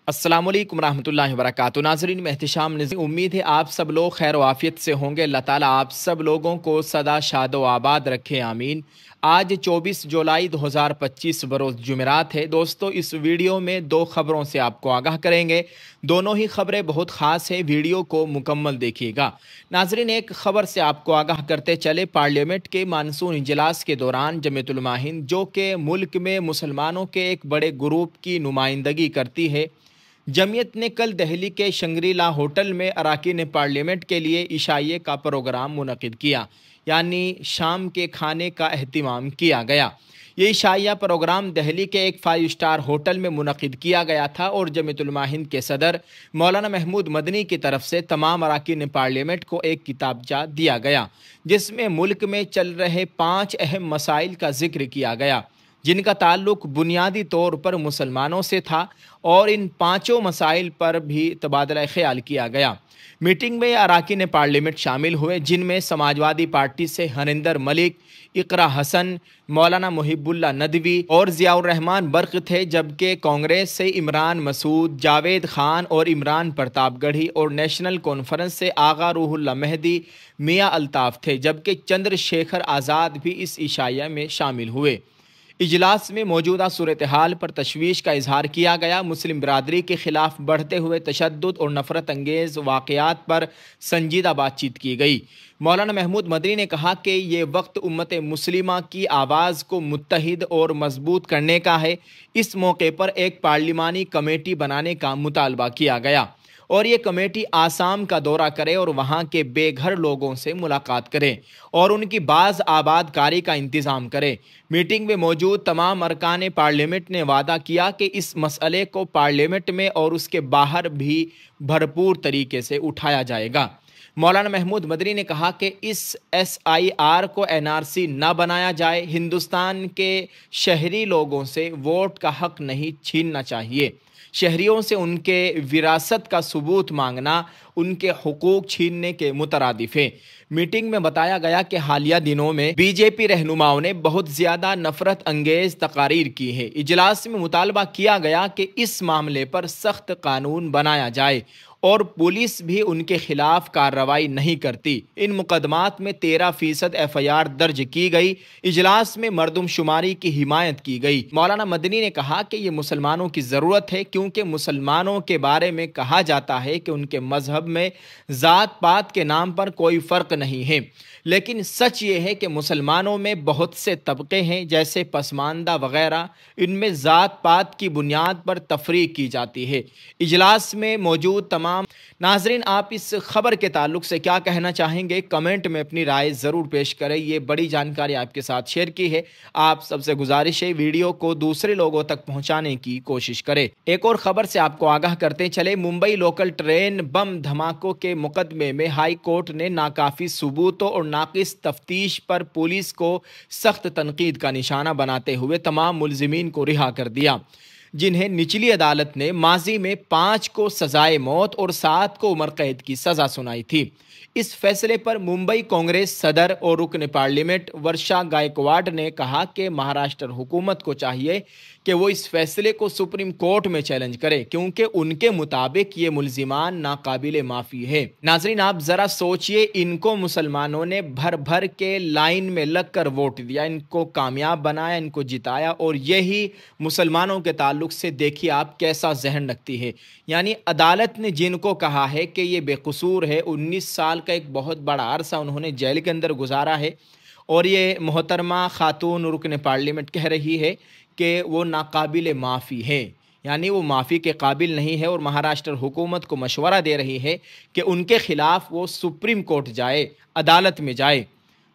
अस्सलामुअलैकुम रहमतुल्लाहि व बरकातुहू। नाज़रीन में एहतिशाम नज़ीर, उम्मीद है आप सब लोग खैर वाफ़ियत से होंगे। अल्लाह ताला आप सब लोगों को सदा शादो आबाद रखे, आमीन। आज 24 जुलाई 2025 बरोज़ जुमेरात है। दोस्तों, इस वीडियो में दो ख़बरों से आपको आगाह करेंगे। दोनों ही ख़बरें बहुत ख़ास हैं, वीडियो को मुकम्मल देखिएगा। नाज़रीन, एक ख़बर से आपको आगाह करते चले, पार्लियामेंट के मानसून इजलास के दौरान जमीयत उलमा हिंद, जो कि मुल्क में मुसलमानों के एक बड़े ग्रुप की नुमाइंदगी करती है, जमीयत ने कल दिल्ली के शंग्री-ला होटल में अरकान पार्लियामेंट के लिए इशाइये का प्रोग्राम मुनक़िद किया, यानी शाम के खाने का अहतमाम किया गया। ये इशाइया प्रोग्राम दिल्ली के एक 5 स्टार होटल में मुनक़िद किया गया था और जमीयत उलमा हिंद के सदर मौलाना महमूद मदनी की तरफ से तमाम अरकान पार्लियामेंट को एक किताबचा दिया गया, जिसमें मुल्क में चल रहे 5 अहम मसाइल का जिक्र किया गया, जिनका ताल्लुक बुनियादी तौर पर मुसलमानों से था, और इन पाँचों मसाइल पर भी तबादला ख्याल किया गया। मीटिंग में अरकान पार्लियामेंट शामिल हुए, जिनमें समाजवादी पार्टी से हरिंदर मलिक, इकरा हसन, मौलाना मुहिबुल्लाह नदवी और ज़ियाउर रहमान बर्क़ थे, जबकि कांग्रेस से इमरान मसूद, जावेद खान और इमरान प्रतापगढ़ी और नेशनल कॉन्फ्रेंस से आगा रूहुल्लाह मेहदी, मियाँ अल्ताफ़ थे, जबकि चंद्रशेखर आज़ाद भी इस इशाइया में शामिल हुए। इजलास में मौजूदा सूरत हाल पर तशवीश का इजहार किया गया। मुस्लिम बिरादरी के खिलाफ बढ़ते हुए तशद्दुद और नफरत अंगेज़ वाक़यात पर संजीदा बातचीत की गई। मौलाना महमूद मदनी ने कहा कि ये वक्त उम्मत मुस्लिमा की आवाज़ को मुत्तहिद और मजबूत करने का है। इस मौके पर एक पार्लिमानी कमेटी बनाने का मुतालबा किया गया और ये कमेटी आसाम का दौरा करे और वहाँ के बेघर लोगों से मुलाकात करे और उनकी बाज़ आबादकारी का इंतज़ाम करे। मीटिंग में मौजूद तमाम अरकान पार्लियामेंट ने वादा किया कि इस मसले को पार्लियामेंट में और उसके बाहर भी भरपूर तरीके से उठाया जाएगा। मौलाना महमूद मदनी ने कहा कि इस SIR को NRC न बनाया जाए। हिंदुस्तान के शहरी लोगों से वोट का हक नहीं छीनना चाहिए। शहरियों से उनके विरासत का सबूत मांगना उनके हुकूक छीनने के मुतरादिफ है। मीटिंग में बताया गया कि हालिया दिनों में BJP रहनुमाओं ने बहुत ज़्यादा नफरत अंगेज़ तकारीर की है। इजलास में मुतालबा किया गया कि इस मामले पर सख्त कानून बनाया जाए और पुलिस भी उनके खिलाफ कार्रवाई नहीं करती। इन मुकदमात में 13% FIR दर्ज की गई। इजलास में मरदमशुमारी की हिमायत की गई। मौलाना मदनी ने कहा कि ये मुसलमानों की ज़रूरत है, क्योंकि मुसलमानों के बारे में कहा जाता है कि उनके मजहब में ज़ात पात के नाम पर कोई फ़र्क नहीं है, लेकिन सच ये है कि मुसलमानों में बहुत से तबके हैं, जैसे पसमानदा वगैरह, इनमें ज़ात पात की बुनियाद पर तफरीक की जाती है। इजलास में मौजूद तमाम नाजरीन, आप इस खबर के ताल्लुक से क्या कहना चाहेंगे? कमेंट में अपनी राय ज़रूर पेश करें। ये बड़ी जानकारी आपके साथ शेयर की है। आप सबसे गुजारिश है वीडियो को दूसरे लोगों तक पहुंचाने की कोशिश करें। एक और ख़बर से आपको आगाह करते चले, मुंबई लोकल ट्रेन बम धमाकों के मुकदमे में हाई कोर्ट ने नाकाफ़ी सबूतों और नाकिस तफ्तीश पर पुलिस को सख्त तनकीद का निशाना बनाते हुए तमाम मुलजिमीन को रिहा कर दिया, जिन्हें निचली अदालत ने माजी में 5 को सजाए मौत और 7 को उम्र कैद की सज़ा सुनाई थी। इस फैसले पर मुंबई कांग्रेस सदर और रुकन पार्लियामेंट वर्षा गायकवाड ने कहा कि महाराष्ट्र हुकूमत को चाहिए कि वो इस फैसले को सुप्रीम कोर्ट में चैलेंज करे, क्योंकि उनके मुताबिक ये मुलजिमान नाकाबिले माफ़ी है। नाजरीन, आप ज़रा सोचिए, इनको मुसलमानों ने भर भर के लाइन में लग कर वोट दिया, इनको कामयाब बनाया, इनको जिताया, और यही मुसलमानों के ताल्लुक से देखिए आप कैसा जहन रखती है। यानी अदालत ने जिनको कहा है कि ये बेकसूर है, 19 साल का एक बहुत बड़ा अरसा उन्होंने जेल के अंदर गुजारा है, और ये मोहतरमा खातून रुकन पार्लियामेंट कह रही है कि वो नाकाबिल माफ़ी है, यानी वो माफ़ी के काबिल नहीं है, और महाराष्ट्र हुकूमत को मशवरा दे रही है कि उनके ख़िलाफ़ वो सुप्रीम कोर्ट जाए, अदालत में जाए।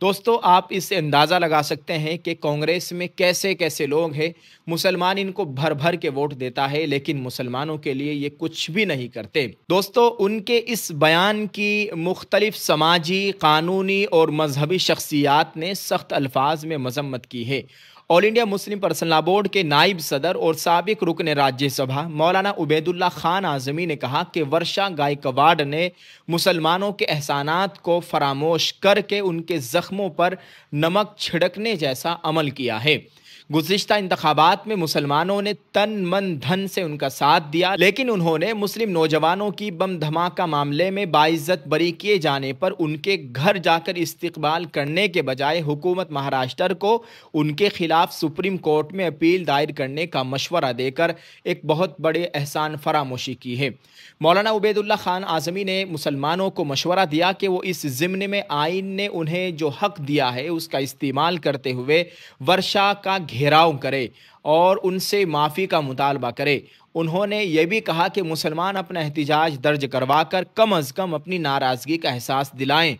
दोस्तों, आप इससे अंदाज़ा लगा सकते हैं कि कांग्रेस में कैसे कैसे लोग हैं। मुसलमान इनको भर भर के वोट देता है, लेकिन मुसलमानों के लिए ये कुछ भी नहीं करते। दोस्तों, उनके इस बयान की मुख्तलिफ समाजी, कानूनी और मजहबी शख्सियात ने सख्त अल्फाज में मजम्मत की है। All India Muslim personal law board के नायब सदर और साबिक रुकन राज्यसभा मौलाना उबैदुल्ला खान आज़मी ने कहा कि वर्षा गायकवाड ने मुसलमानों के एहसानात को फरामोश करके उनके ज़ख्मों पर नमक छिड़कने जैसा अमल किया है। गुज़िश्ता इंतखाबात में मुसलमानों ने तन मन धन से उनका साथ दिया, लेकिन उन्होंने मुस्लिम नौजवानों की बम धमाका मामले में बाइज्जत बरी किए जाने पर उनके घर जाकर इस्तकबाल करने के बजाय हुकूमत महाराष्ट्र को उनके खिलाफ सुप्रीम कोर्ट में अपील दायर करने का मशवरा देकर एक बहुत बड़े एहसान फरामोशी की है। मौलाना उबैदुल्ला खान आज़मी ने मुसलमानों को मशवरा दिया कि वो इस ज़िम्न में आइन ने उन्हें जो हक दिया है उसका इस्तेमाल करते हुए वर्षा का घेराव करे और उनसे माफ़ी का मुतालबा करे। उन्होंने ये भी कहा कि मुसलमान अपना एहतिजाज दर्ज करवा कर कम अज़ कम अपनी नाराज़गी का एहसास दिलाएं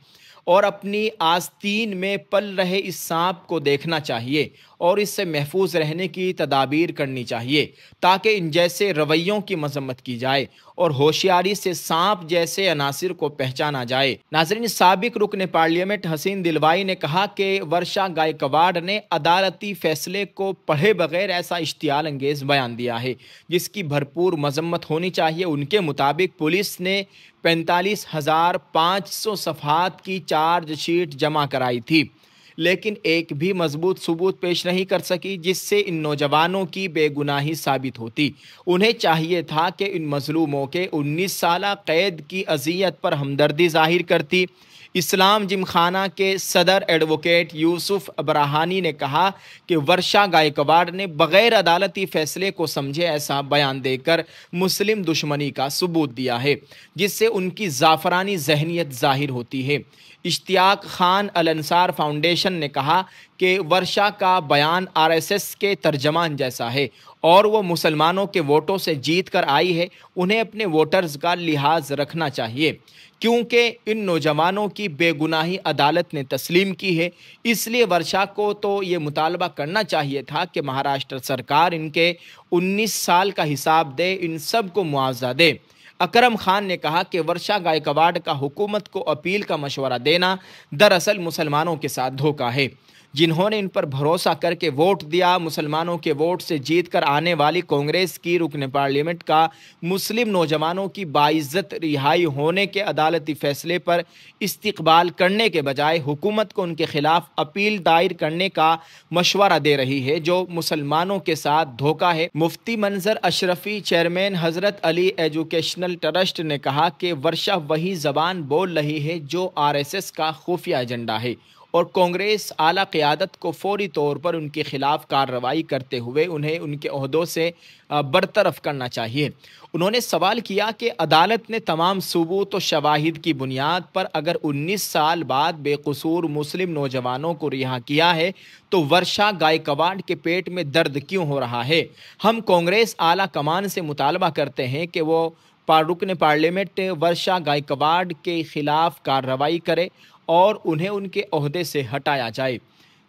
और अपनी आस्तीन में पल रहे इस सांप को देखना चाहिए और इससे महफूज रहने की तदाबीर करनी चाहिए ताकि इन जैसे रवैयों की मजम्मत की जाए और होशियारी से सांप जैसे अनासिर को पहचाना जाए। नाज़रीन, साबिक रुकन पार्लियामेंट हसीन दिलवाई ने कहा कि वर्षा गायकवाड़ ने अदालती फैसले को पढ़े बगैर ऐसा इश्तियाल अंगेज़ बयान दिया है जिसकी भरपूर मजम्मत होनी चाहिए। उनके मुताबिक पुलिस ने 45,500 सफ़हात की चार्जशीट जमा कराई थी, लेकिन एक भी मजबूत सबूत पेश नहीं कर सकी जिससे इन नौजवानों की बेगुनाही साबित होती। उन्हें चाहिए था कि इन मजलूमों के 19 साला कैद की अजियत पर हमदर्दी जाहिर करती। इस्लाम जिमखाना के सदर एडवोकेट यूसुफ अब्राहानी ने कहा कि वर्षा गायकवाड़ ने बग़ैर अदालती फ़ैसले को समझे ऐसा बयान देकर मुस्लिम दुश्मनी का सबूत दिया है जिससे उनकी ज़ाफ़रानी जहनीत ज़ाहिर होती है। इश्तियाक खान अल अंसार फाउंडेशन ने कहा कि वर्षा का बयान आरएसएस के तर्जमान जैसा है और वो मुसलमानों के वोटों से जीत कर आई है। उन्हें अपने वोटर्स का लिहाज रखना चाहिए क्योंकि इन नौजवानों की बेगुनाही अदालत ने तस्लीम की है। इसलिए वर्षा को तो ये मुतालबा करना चाहिए था कि महाराष्ट्र सरकार इनके 19 साल का हिसाब दे, इन सब को मुआवजा दे। अकरम खान ने कहा कि वर्षा गायकवाड़ का हुकूमत को अपील का मशवरा देना दरअसल मुसलमानों के साथ धोखा है जिन्होंने इन पर भरोसा करके वोट दिया। मुसलमानों के वोट से जीत कर आने वाली कांग्रेस की रुकन पार्लियामेंट का मुस्लिम नौजवानों की बाइज्जत रिहाई होने के अदालती फैसले पर इस्तकबाल करने के बजाय हुकूमत को उनके खिलाफ अपील दायर करने का मशवरा दे रही है जो मुसलमानों के साथ धोखा है। मुफ्ती मंजर अशरफी चेयरमैन हज़रत अली एजुकेशनल ट्रस्ट ने कहा कि वर्षा वही ज़बान बोल रही है जो आरएसएस का खुफिया एजेंडा है और कांग्रेस आला क़यादत को फौरी तौर पर उनके खिलाफ कार्रवाई करते हुए उन्हें उनके ओहदों से बरतरफ करना चाहिए। उन्होंने सवाल किया कि अदालत ने तमाम सबूत और शवाहिद की बुनियाद पर अगर 19 साल बाद बेकसूर मुस्लिम नौजवानों को रिहा किया है तो वर्षा गायकवाड़ के पेट में दर्द क्यों हो रहा है। हम कांग्रेस आला कमान से मुतालबा करते हैं कि वो रुकन पार्लियामेंट वर्षा गायकवाड़ के खिलाफ कार्रवाई करे और उन्हें उनके ओहदे से हटाया जाए।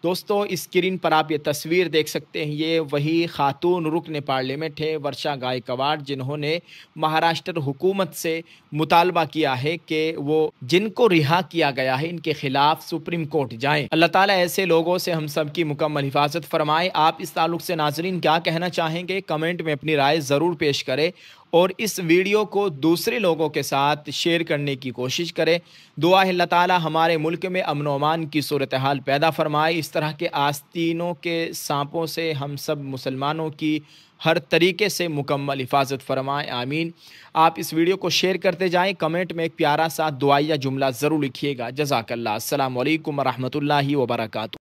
दोस्तों, स्क्रीन पर आप ये तस्वीर देख सकते हैं, ये वही खातून रुकन पार्लियामेंट है वर्षा गायकवाड़ जिन्होंने महाराष्ट्र हुकूमत से मुतालबा किया है कि वो जिनको रिहा किया गया है इनके खिलाफ सुप्रीम कोर्ट जाएं। अल्लाह ताला ऐसे लोगों से हम सब की मुकम्मल हिफाजत फरमाए। आप इस ताल्लुक से नाजरीन क्या कहना चाहेंगे, कमेंट में अपनी राय ज़रूर पेश करें और इस वीडियो को दूसरे लोगों के साथ शेयर करने की कोशिश करें। दुआ है अल्लाह ताला हमारे मुल्क में अमन व अमान की सूरत हाल पैदा फरमाए। इस तरह के आस्तीनों के सांपों से हम सब मुसलमानों की हर तरीके से मुकम्मल हिफाजत फरमाए, आमीन। आप इस वीडियो को शेयर करते जाएं, कमेंट में एक प्यारा सा दुआया जुमला ज़रूर लिखिएगा। जज़ाकल्लाह। अस्सलामु अलैकुम व रहमतुल्लाहि व बरकातुहू।